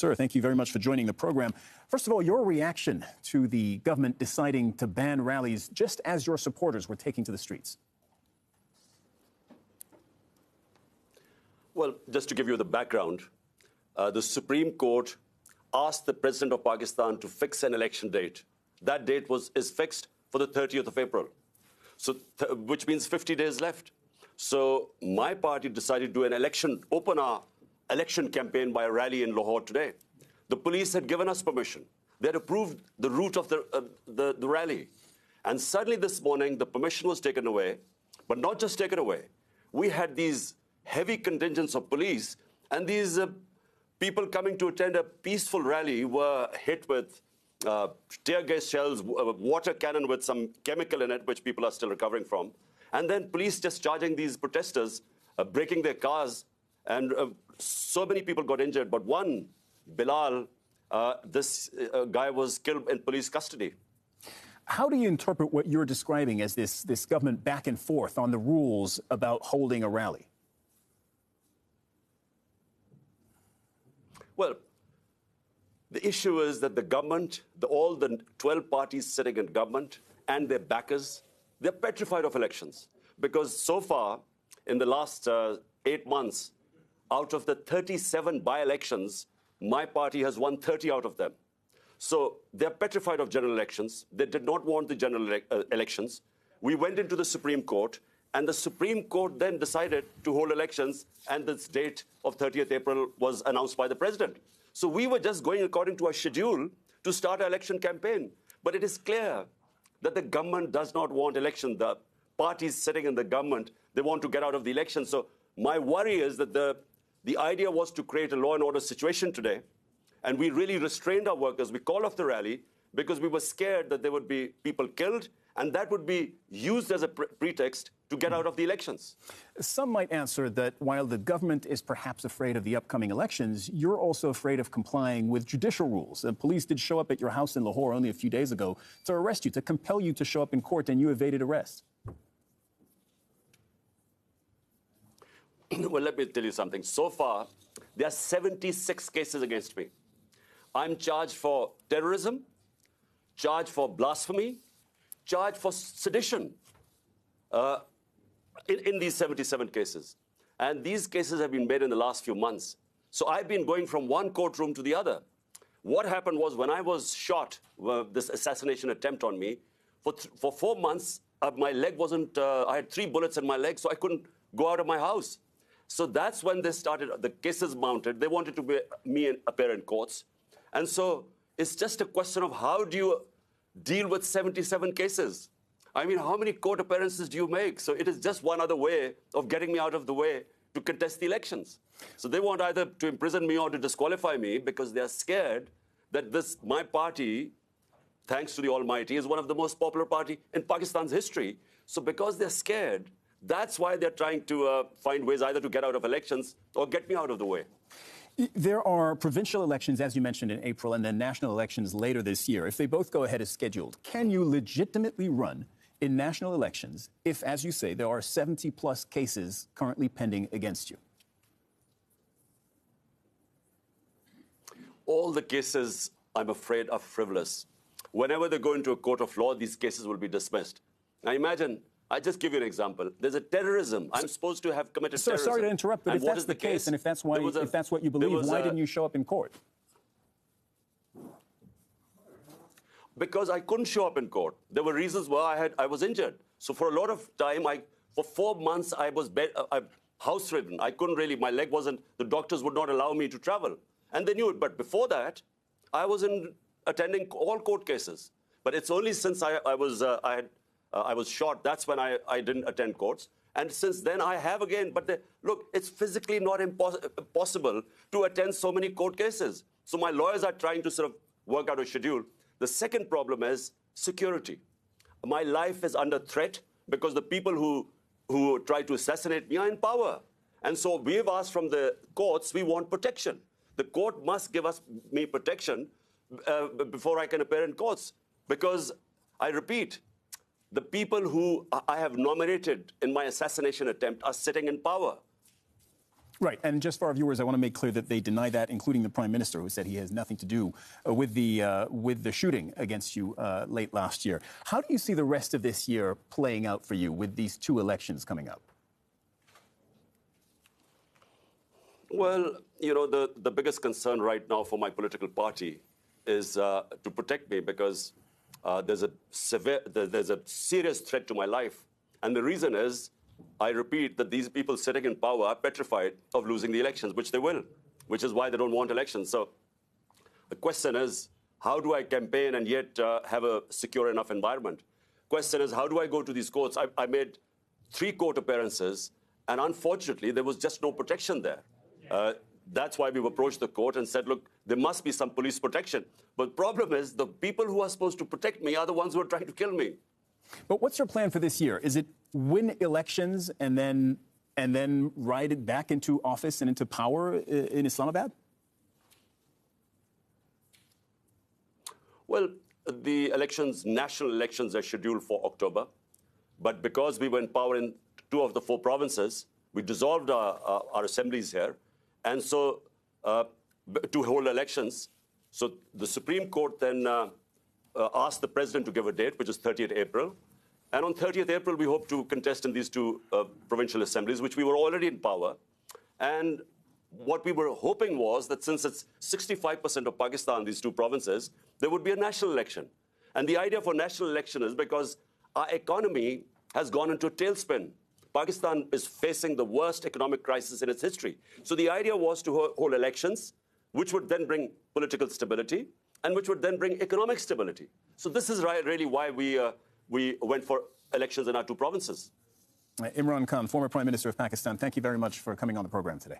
Sir, thank you very much for joining the program. First of all, your reaction to the government deciding to ban rallies just as your supporters were taking to the streets. Well, just to give you the background, the Supreme Court asked the President of Pakistan to fix an election date. That date is fixed for the 30th of April, so which means 50 days left. So my party decided to do an election, open our election campaign by a rally in Lahore today. The police had given us permission. They had approved the route of the rally. And suddenly this morning, the permission was taken away, but not just taken away. We had these heavy contingents of police, and these people coming to attend a peaceful rally were hit with tear gas shells, water cannon with some chemical in it, which people are still recovering from. And then police just charging these protesters, breaking their cars, and so many people got injured. But one, Bilal, this guy was killed in police custody. How do you interpret what you're describing as this government back and forth on the rules about holding a rally? Well, the issue is that the government, all the 12 parties sitting in government and their backers, they're petrified of elections. Because so far, in the last 8 months, out of the 37 by-elections, my party has won 30 out of them. So they're petrified of general elections. They did not want the general elections. We went into the Supreme Court, and the Supreme Court then decided to hold elections, and this date of 30th April was announced by the president. So we were just going according to our schedule to start our election campaign. But it is clear that the government does not want election. The parties sitting in the government, they want to get out of the election. So my worry is that the idea was to create a law and order situation today, and we really restrained our workers. We called off the rally because we were scared that there would be people killed, and that would be used as a pretext to get out of the elections. Some might answer that while the government is perhaps afraid of the upcoming elections, you're also afraid of complying with judicial rules. The police did show up at your house in Lahore only a few days ago to arrest you, to compel you to show up in court, and you evaded arrest. Well, let me tell you something. So far, there are 76 cases against me. I'm charged for terrorism, charged for blasphemy, charged for sedition in these 77 cases. And these cases have been made in the last few months. So I've been going from one courtroom to the other. What happened was when I was shot, this assassination attempt on me, for 4 months, my leg wasn't, I had 3 bullets in my leg, so I couldn't go out of my house. So that's when they started, the cases mounted. They wanted to be me and appear in courts. And so it's just a question of how do you deal with 77 cases? I mean, how many court appearances do you make? So it is just one other way of getting me out of the way to contest the elections. So they want either to imprison me or to disqualify me because they are scared that my party, thanks to the Almighty, is one of the most popular party in Pakistan's history. So because they're scared, that's why they're trying to find ways either to get out of elections or get me out of the way. There are provincial elections, as you mentioned, in April, and then national elections later this year. If they both go ahead as scheduled, can you legitimately run in national elections if, as you say, there are 70-plus cases currently pending against you? All the cases, I'm afraid, are frivolous. Whenever they go into a court of law, these cases will be dismissed. Now imagine, I just give you an example. There's a terrorism. I'm supposed to have committed terrorism. Sorry to interrupt, but if that's the case, and if that's what you believe, why didn't you show up in court? Because I couldn't show up in court. There were reasons why I was injured. So for a lot of time, for 4 months, I was house-ridden. I couldn't really, my leg wasn't, the doctors would not allow me to travel. And they knew it. But before that, I was attending all court cases. But it's only since I was shot, that's when I didn't attend courts. And since then, I have again. But look, it's physically not possible to attend so many court cases. So my lawyers are trying to sort of work out a schedule. The second problem is security. My life is under threat because the people who try to assassinate me are in power. And so we've asked from the courts, we want protection. The court must give me protection before I can appear in courts. Because, I repeat, the people who I have nominated in my assassination attempt are sitting in power. Right, and just for our viewers, I want to make clear that they deny that, including the Prime Minister, who said he has nothing to do with the shooting against you late last year. How do you see the rest of this year playing out for you with these two elections coming up? Well, you know, the biggest concern right now for my political party is to protect me, because there's a serious threat to my life. And the reason is, I repeat, that these people sitting in power are petrified of losing the elections, which they will, which is why they don't want elections. So the question is, how do I campaign and yet have a secure enough environment? Question is, how do I go to these courts? I made 3 court appearances, and unfortunately, there was just no protection there. That's why we've approached the court and said, look, there must be some police protection. But the problem is, the people who are supposed to protect me are the ones who are trying to kill me. But what's your plan for this year? Is it win elections and then ride it back into office and into power in Islamabad? Well, the elections, national elections, are scheduled for October. But because we were in power in 2 of the 4 provinces, we dissolved our assemblies here. And so to hold elections, so the Supreme Court then asked the president to give a date, which is 30th April. And on 30th April, we hope to contest in these 2 provincial assemblies, which we were already in power. And what we were hoping was that since it's 65% of Pakistan, these 2 provinces, there would be a national election. And the idea for national election is because our economy has gone into a tailspin. Pakistan is facing the worst economic crisis in its history. So the idea was to hold elections, which would then bring political stability, and which would then bring economic stability. So this is really why we went for elections in our 2 provinces. Imran Khan, former Prime Minister of Pakistan, thank you very much for coming on the program today.